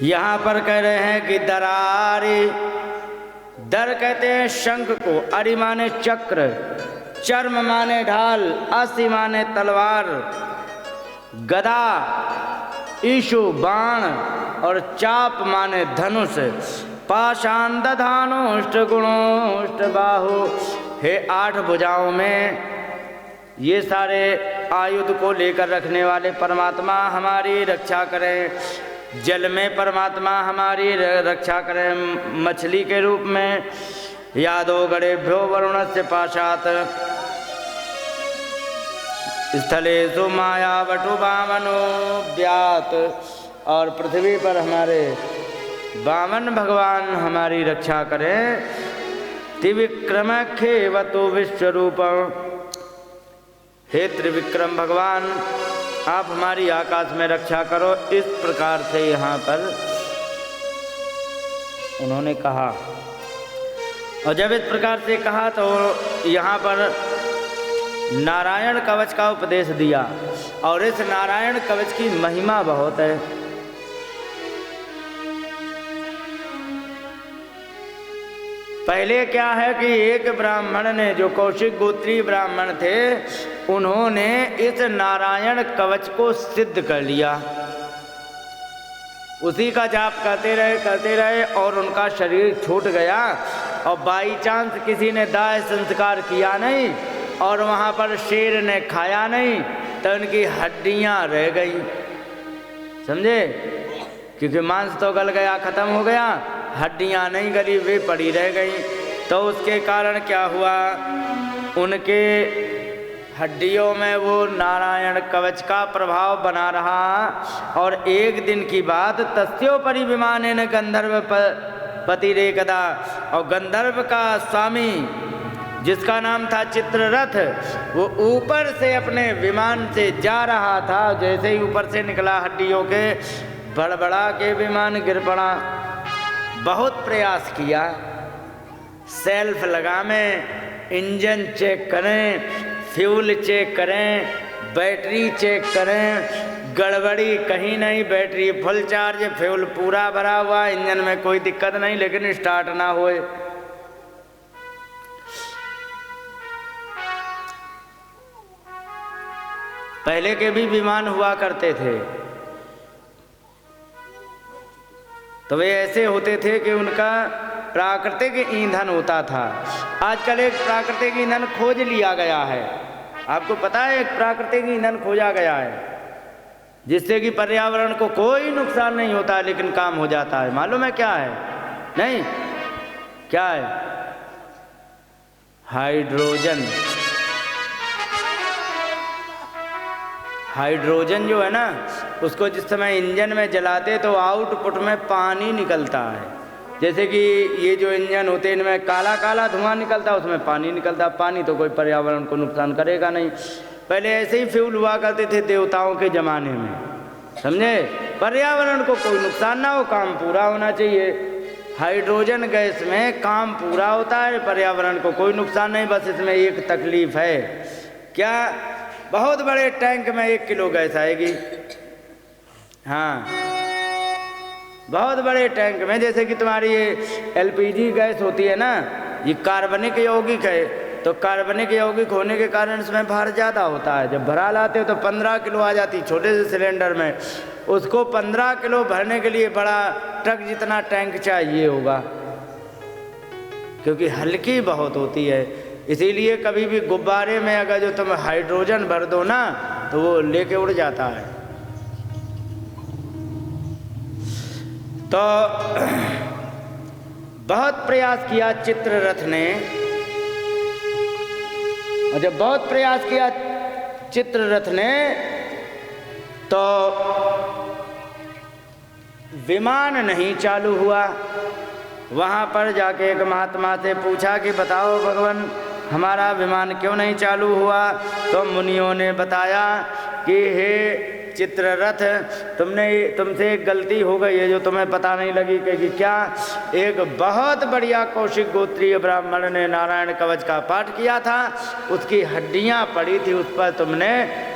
यहाँ पर कह रहे हैं कि दरारे, दर कहते हैं शंख को, अरि माने चक्र, चर्म माने ढाल, असी माने तलवार, गदा, ईशु बाण और चाप माने धनुष, पाषाण दधानुष्ट गुणोष्ट बाहु। हे 8 भुजाओं में ये सारे आयुध को लेकर रखने वाले परमात्मा हमारी रक्षा करें। जल में परमात्मा हमारी रक्षा करें मछली के रूप में। यादो गणेभ्यो वरुणस्य पाशात, स्थलेषु मायावटु वामनो व्यात। और पृथ्वी पर हमारे वामन भगवान हमारी रक्षा करें। त्रिविक्रम खेवतु विश्वरूपम, हे त्रिविक्रम भगवान आप हमारी आकाश में रक्षा करो। इस प्रकार से यहाँ पर उन्होंने कहा। और जब इस प्रकार से कहा तो यहाँ पर नारायण कवच का उपदेश दिया। और इस नारायण कवच की महिमा बहुत है। पहले क्या है कि एक ब्राह्मण ने, जो कौशिक गोत्री ब्राह्मण थे, उन्होंने इस नारायण कवच को सिद्ध कर लिया। उसी का जाप करते रहे और उनका शरीर छूट गया। और बाई चांस किसी ने दाह संस्कार किया नहीं और वहाँ पर शेर ने खाया नहीं तो उनकी हड्डियाँ रह गई, समझे? क्योंकि मांस तो गल गया, खत्म हो गया, हड्डियाँ नहीं गली, वे पड़ी रह गई। तो उसके कारण क्या हुआ, उनके हड्डियों में वो नारायण कवच का प्रभाव बना रहा। और एक दिन की बात, तस्योपरि विमानेन गंधर्व पति रेकदा, और गंधर्व का स्वामी जिसका नाम था चित्ररथ, वो ऊपर से अपने विमान से जा रहा था। जैसे ही ऊपर से निकला, हड्डियों के बड़बड़ा के विमान गिर पड़ा। बहुत प्रयास किया, सेल्फ लगामें, इंजन चेक करें, फ्यूल चेक करें, बैटरी चेक करें, गड़बड़ी कहीं नहीं, बैटरी फुल चार्ज, फ्यूल पूरा भरा हुआ, इंजन में कोई दिक्कत नहीं, लेकिन स्टार्ट ना होए। पहले के भी विमान हुआ करते थे तो वे ऐसे होते थे कि उनका प्राकृतिक ईंधन होता था। आजकल एक प्राकृतिक ईंधन खोज लिया गया है, आपको पता है, एक प्राकृतिक ईंधन खोजा गया है जिससे कि पर्यावरण को कोई नुकसान नहीं होता है, लेकिन काम हो जाता है। मालूम है क्या है? नहीं, क्या है? हाइड्रोजन। हाइड्रोजन जो है ना, उसको जिस समय इंजन में जलाते तो आउटपुट में पानी निकलता है। जैसे कि ये जो इंजन होते हैं, इनमें काला काला धुआं निकलता है, उसमें पानी निकलता है। पानी तो कोई पर्यावरण को नुकसान करेगा नहीं। पहले ऐसे ही फ्यूल हुआ करते थे देवताओं के ज़माने में, समझे? पर्यावरण को कोई नुकसान ना हो, काम पूरा होना चाहिए। हाइड्रोजन गैस में काम पूरा होता है, पर्यावरण को कोई नुकसान नहीं। बस इसमें एक तकलीफ है, क्या? बहुत बड़े टैंक में 1 किलो गैस आएगी। हाँ, बहुत बड़े टैंक में, जैसे कि तुम्हारी ये LPG गैस होती है ना, ये कार्बनिक यौगिक है, तो कार्बनिक यौगिक होने के कारण इसमें भार ज़्यादा होता है। जब भरा लाते हो तो 15 किलो आ जाती छोटे से सिलेंडर में। उसको 15 किलो भरने के लिए बड़ा ट्रक जितना टैंक चाहिए होगा, क्योंकि हल्की बहुत होती है। इसीलिए कभी भी गुब्बारे में अगर जो तुम हाइड्रोजन भर दो ना, तो वो लेके उड़ जाता है। तो बहुत प्रयास किया चित्ररथ ने, और जब बहुत प्रयास किया चित्ररथ ने तो विमान नहीं चालू हुआ। वहाँ पर जाके एक महात्मा से पूछा कि बताओ भगवान, हमारा विमान क्यों नहीं चालू हुआ? तो मुनियों ने बताया कि हे चित्ररथ, तुमसे एक गलती हो गई है जो तुम्हें पता नहीं लगी। कि क्या? एक बहुत बढ़िया कौशिक गोत्रीय ब्राह्मण ने नारायण कवच का पाठ किया था, उसकी हड्डियां पड़ी थी, उस पर तुमने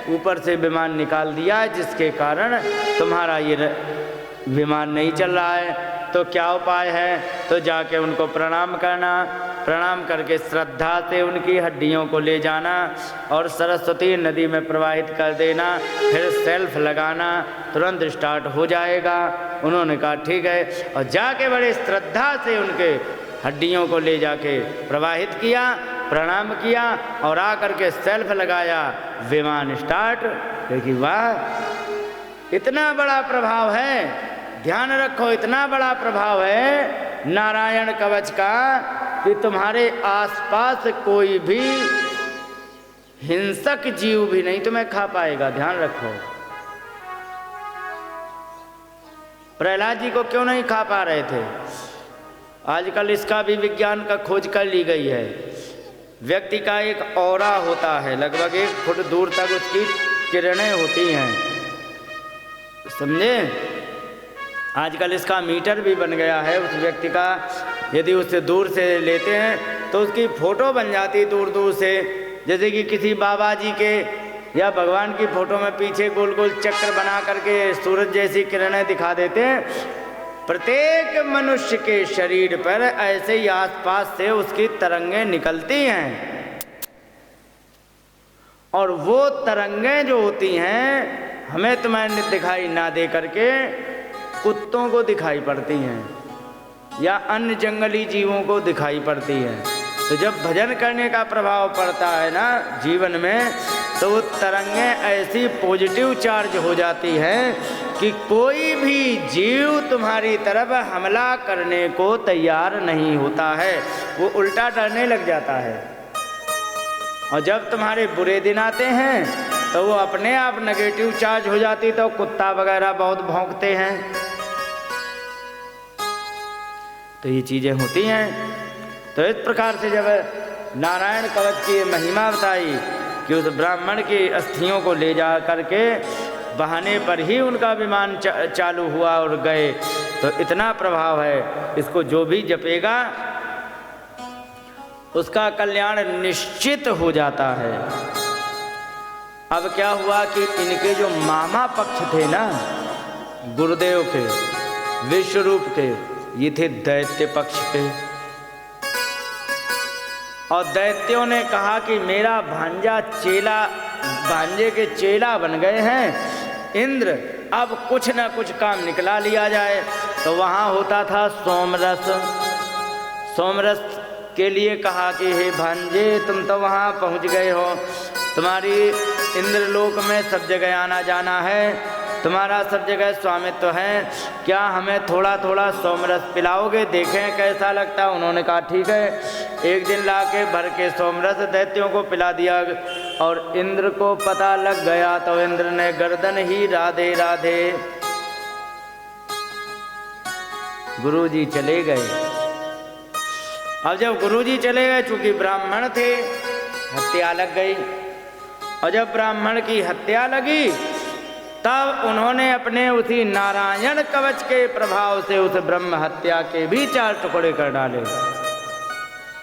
ऊपर से विमान निकाल दिया, जिसके कारण तुम्हारा ये विमान नहीं चल रहा है तो क्या उपाय है? तो जाके उनको प्रणाम करना, प्रणाम करके श्रद्धा से उनकी हड्डियों को ले जाना और सरस्वती नदी में प्रवाहित कर देना, फिर सेल्फ लगाना, तुरंत स्टार्ट हो जाएगा। उन्होंने कहा ठीक है, और जाके बड़े श्रद्धा से उनके हड्डियों को ले जाके प्रवाहित किया, प्रणाम किया और आकर के सेल्फ लगाया, विमान स्टार्ट। देखिए वाह, इतना बड़ा प्रभाव है, ध्यान रखो, इतना बड़ा प्रभाव है नारायण कवच का कि तुम्हारे आसपास कोई भी हिंसक जीव भी नहीं तुम्हें खा पाएगा। ध्यान रखो, प्रहलाद जी को क्यों नहीं खा पा रहे थे? आजकल इसका भी विज्ञान का खोज कर ली गई है। व्यक्ति का एक ऑरा होता है, लगभग 1 फुट दूर तक उसकी किरणें होती हैं, समझे? आजकल इसका मीटर भी बन गया है उस व्यक्ति का। यदि उससे दूर से लेते हैं तो उसकी फ़ोटो बन जाती दूर दूर से, जैसे कि किसी बाबा जी के या भगवान की फ़ोटो में पीछे गोल गोल चक्र बना करके सूरज जैसी किरणें दिखा देते हैं। प्रत्येक मनुष्य के शरीर पर ऐसे ही आसपास से उसकी तरंगें निकलती हैं, और वो तरंगें जो होती हैं हमें तुम्हें दिखाई ना दे करके कुत्तों को दिखाई पड़ती हैं या अन्य जंगली जीवों को दिखाई पड़ती हैं। तो जब भजन करने का प्रभाव पड़ता है ना जीवन में, तो वो तरंगें ऐसी पॉजिटिव चार्ज हो जाती हैं कि कोई भी जीव तुम्हारी तरफ हमला करने को तैयार नहीं होता है, वो उल्टा डरने लग जाता है। और जब तुम्हारे बुरे दिन आते हैं तो वो अपने आप नेगेटिव चार्ज हो जाती, तो कुत्ता वगैरह बहुत भौंकते हैं। तो ये चीज़ें होती हैं। तो इस प्रकार से जब नारायण कवच की महिमा बताई कि उस ब्राह्मण की अस्थियों को ले जा करके बहाने पर ही उनका विमान चालू हुआ और गए, तो इतना प्रभाव है, इसको जो भी जपेगा उसका कल्याण निश्चित हो जाता है। अब क्या हुआ कि इनके जो मामा पक्ष थे ना गुरुदेव के, विश्वरूप के, ये थे दैत्य पक्ष के। और दैत्यों ने कहा कि मेरा भांजा चेला, भांजे के चेला बन गए हैं इंद्र, अब कुछ ना कुछ काम निकला लिया जाए। तो वहाँ होता था सोमरस। सोमरस के लिए कहा कि हे भांजे, तुम तो वहाँ पहुँच गए हो, तुम्हारी इंद्रलोक में सब जगह आना जाना है, तुम्हारा सब जगह स्वामित्व है, क्या हमें थोड़ा थोड़ा सोमरस पिलाओगे, देखें कैसा लगता? उन्होंने कहा ठीक है। एक दिन लाके भर के सोमरस दैत्यों को पिला दिया, और इंद्र को पता लग गया तो इंद्र ने गर्दन ही राधे राधे। गुरुजी चले गए। अब जब गुरुजी चले गए, चूंकि ब्राह्मण थे, हत्या लग गई। और जब ब्राह्मण की हत्या लगी तब उन्होंने अपने उसी नारायण कवच के प्रभाव से उस ब्रह्म हत्या के भी 4 टुकड़े कर डाले।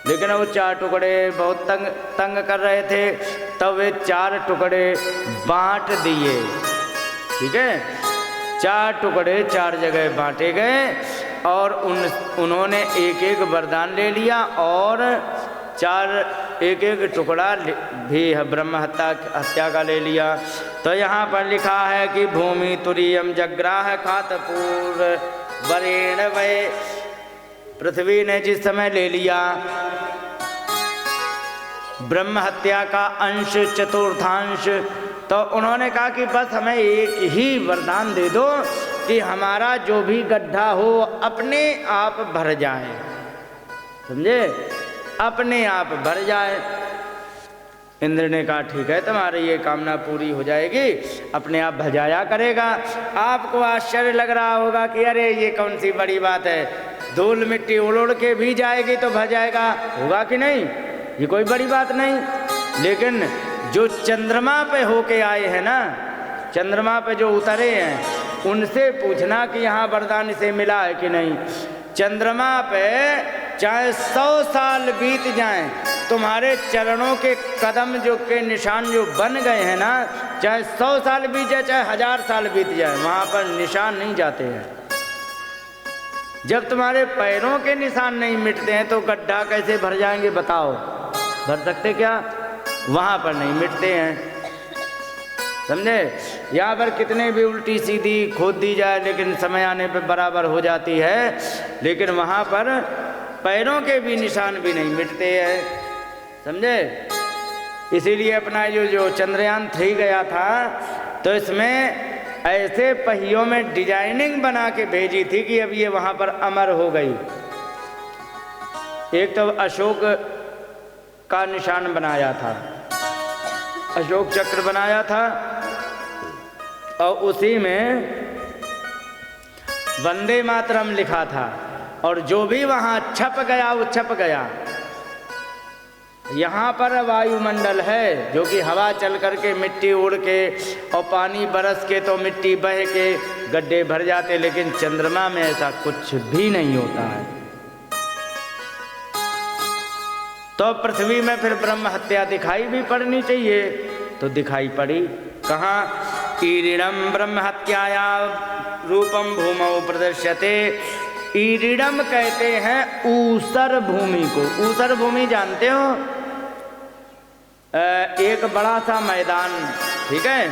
लेकिन वो 4 टुकड़े बहुत तंग कर रहे थे, तब वे 4 टुकड़े बांट दिए। ठीक है, 4 टुकड़े 4 जगह बांटे गए, और उन्होंने एक एक वरदान ले लिया, और 4 एक एक टुकड़ा भी ब्रह्म हत्या का ले लिया। तो यहाँ पर लिखा है कि भूमि तुरीयम जग्राह खातपूर वरेण वै, पृथ्वी ने जिस समय ले लिया ब्रह्म हत्या का अंश, चतुर्थांश, तो उन्होंने कहा कि बस हमें एक ही वरदान दे दो कि हमारा जो भी गड्ढा हो अपने आप भर जाए। समझे, अपने आप भर जाए। इंद्र ने कहा ठीक है, तुम्हारी ये कामना पूरी हो जाएगी, अपने आप भजाया करेगा। आपको आश्चर्य लग रहा होगा कि अरे ये कौन सी बड़ी बात है, धूल मिट्टी उड़ के भी जाएगी तो भजाएगा, होगा कि नहीं, ये कोई बड़ी बात नहीं। लेकिन जो चंद्रमा पे होके आए हैं ना, चंद्रमा पे जो उतरे हैं, उनसे पूछना कि यहाँ वरदान इसे मिला है कि नहीं। चंद्रमा पे चाहे 100 साल बीत जाएं, तुम्हारे चरणों के कदम जो के निशान जो बन गए हैं ना, चाहे 100 साल बीत जाए, चाहे 1000 साल बीत जाए, वहाँ पर निशान नहीं जाते हैं। जब तुम्हारे पैरों के निशान नहीं मिटते हैं तो गड्ढा कैसे भर जाएंगे बताओ? भर सकते क्या? वहाँ पर नहीं मिटते हैं, समझे? यहाँ पर कितने भी उल्टी सीधी खोद दी जाए लेकिन समय आने पर बराबर हो जाती है, लेकिन वहाँ पर पैरों के भी निशान भी नहीं मिटते हैं, समझे? इसीलिए अपना जो चंद्रयान 3 गया था तो इसमें ऐसे पहियों में डिजाइनिंग बना के भेजी थी कि अब ये वहाँ पर अमर हो गई। एक तो अशोक का निशान बनाया था, अशोक चक्र बनाया था, और उसी में वंदे मातरम लिखा था, और जो भी वहाँ छप गया वो छप गया। यहाँ पर वायुमंडल है जो कि हवा चल करके मिट्टी उड़ के और पानी बरस के तो मिट्टी बह के गड्ढे भर जाते, लेकिन चंद्रमा में ऐसा कुछ भी नहीं होता है। तो पृथ्वी में फिर ब्रह्म हत्या दिखाई भी पड़नी चाहिए, तो दिखाई पड़ी कहाँ? ईरिणम ब्रह्म हत्याया रूपम भूमौ प्रदर्श्यते। ईरिणम कहते हैं ऊसर भूमि को। ऊसर भूमि जानते हो? एक बड़ा सा मैदान, ठीक है,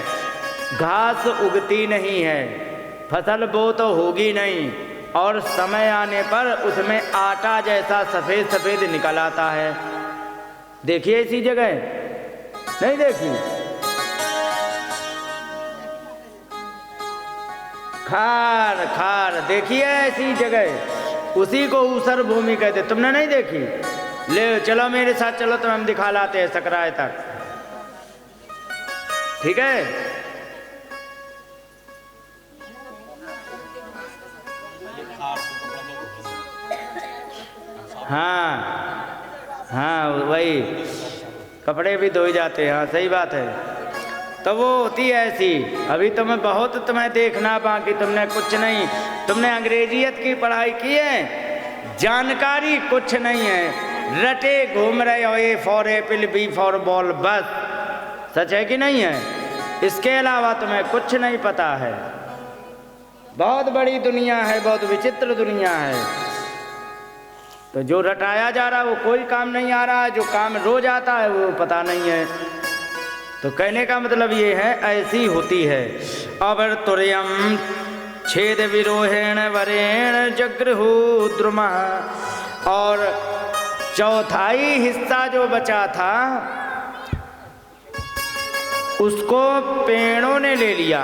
घास उगती नहीं है, फसल बो तो होगी नहीं, और समय आने पर उसमें आटा जैसा सफ़ेद सफ़ेद निकल आता है। देखिए इसी जगह, नहीं देखी? खार खार देखिए ऐसी जगह, उसी को ऊसर भूमि कहते। तुमने नहीं देखी? ले चलो मेरे साथ, चलो तो हम दिखा लाते हैं सकराय तक, ठीक है? हाँ हाँ वही, कपड़े भी धोए जाते हैं। हाँ सही बात है। तो वो होती है ऐसी। अभी तुम्हें बहुत तुम्हें देखना बाकी, तुमने कुछ नहीं, तुमने अंग्रेजियत की पढ़ाई की है, जानकारी कुछ नहीं है, रटे घूम रहे हो। A for apple, B for ball, बस। सच है कि नहीं है? इसके अलावा तुम्हें कुछ नहीं पता है। बहुत बड़ी दुनिया है, बहुत विचित्र दुनिया है। तो जो रटाया जा रहा है वो कोई काम नहीं आ रहा है, जो काम रोज आता है वो पता नहीं है। तो कहने का मतलब ये है, ऐसी होती है। अवर तुर्यम छेद विरोहेण वरेण जग्रहु द्रुमा। और चौथाई हिस्सा जो बचा था उसको पेड़ों ने ले लिया,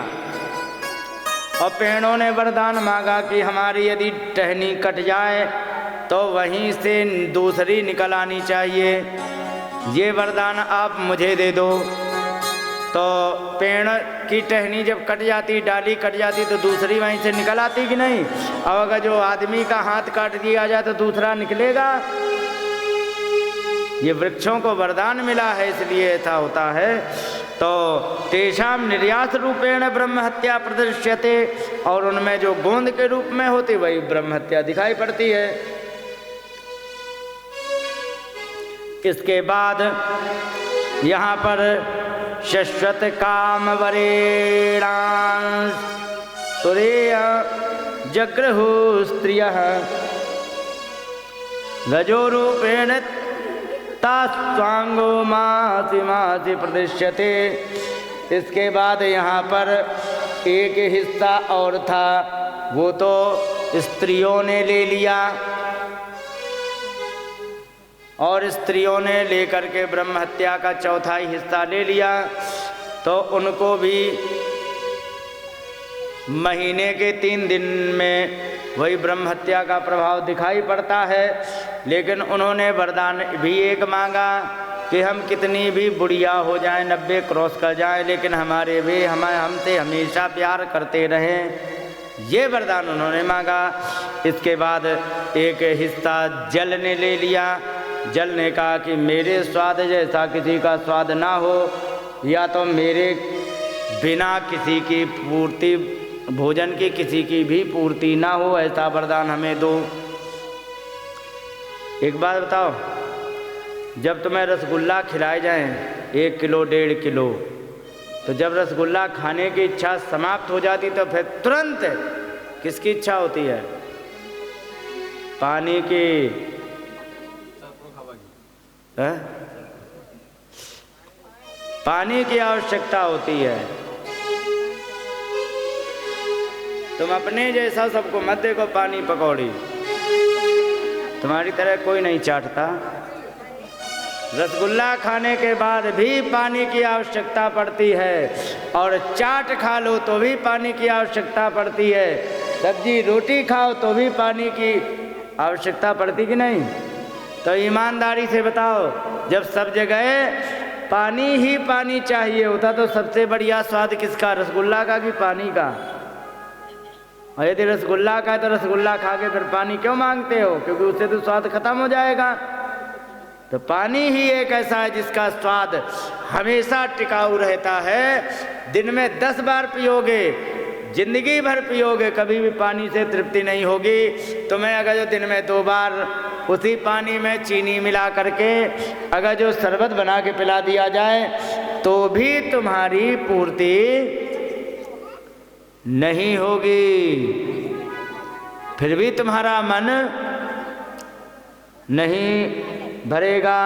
और पेड़ों ने वरदान मांगा कि हमारी यदि टहनी कट जाए तो वहीं से दूसरी निकल आनी चाहिए, ये वरदान आप मुझे दे दो। तो पेड़ की टहनी जब कट जाती, डाली कट जाती, तो दूसरी वहीं से निकल आती कि नहीं? अब अगर जो आदमी का हाथ काट दिया जाए तो दूसरा निकलेगा? ये वृक्षों को वरदान मिला है, इसलिए ऐसा होता है। तो तेषाम निर्यास रूपेण ब्रह्म हत्या प्रदर्श्यते, और उनमें जो गोंद के रूप में होती वही ब्रह्म हत्या दिखाई पड़ती है। इसके बाद यहाँ पर शश्वत काम वरेणां तुरेय जग्रहु स्त्रियः रजोरूपेण तास्वांगो मासि मासि प्रदृश्यते। इसके बाद यहाँ पर एक हिस्सा और था, वो तो स्त्रियों ने ले लिया, और स्त्रियों ने लेकर के ब्रह्म हत्या का चौथाई हिस्सा ले लिया। तो उनको भी महीने के 3 दिन में वही ब्रह्म हत्या का प्रभाव दिखाई पड़ता है। लेकिन उन्होंने वरदान भी एक मांगा कि हम कितनी भी बुढ़िया हो जाएं, 90 क्रॉस कर जाएं, लेकिन हमारे वे हमसे हमेशा प्यार करते रहें, ये वरदान उन्होंने मांगा। इसके बाद एक हिस्सा जल ने ले लिया। जल ने कहा कि मेरे स्वाद जैसा किसी का स्वाद ना हो, या तो मेरे बिना किसी की पूर्ति, भोजन की किसी की भी पूर्ति ना हो, ऐसा वरदान हमें दो। एक बात बताओ, जब तुम्हें रसगुल्ला खिलाए जाएं 1 किलो 1.5 किलो, तो जब रसगुल्ला खाने की इच्छा समाप्त हो जाती तो फिर तुरंत किसकी इच्छा होती है? पानी की पानी की आवश्यकता होती है। तुम अपने जैसा सबको मत देखो पानी पकौड़ी, तुम्हारी तरह कोई नहीं चाटता। रसगुल्ला खाने के बाद भी पानी की आवश्यकता पड़ती है, और चाट खा लो तो भी पानी की आवश्यकता पड़ती है, सब्जी रोटी खाओ तो भी पानी की आवश्यकता पड़ती कि नहीं? तो ईमानदारी से बताओ, जब सब जगह पानी ही पानी चाहिए होता तो सबसे बढ़िया स्वाद किसका, रसगुल्ला का कि पानी का? और यदि रसगुल्ला का है तो रसगुल्ला खा के फिर पानी क्यों मांगते हो? क्योंकि उससे तो स्वाद खत्म हो जाएगा। तो पानी ही एक ऐसा है जिसका स्वाद हमेशा टिकाऊ रहता है। दिन में 10 बार पियोगे, जिंदगी भर पियोगे, कभी भी पानी से तृप्ति नहीं होगी। तुम्हें अगर जो दिन में 2 बार उसी पानी में चीनी मिला करके अगर जो शरबत बना के पिला दिया जाए तो भी तुम्हारी पूर्ति नहीं होगी, फिर भी तुम्हारा मन नहीं भरेगा।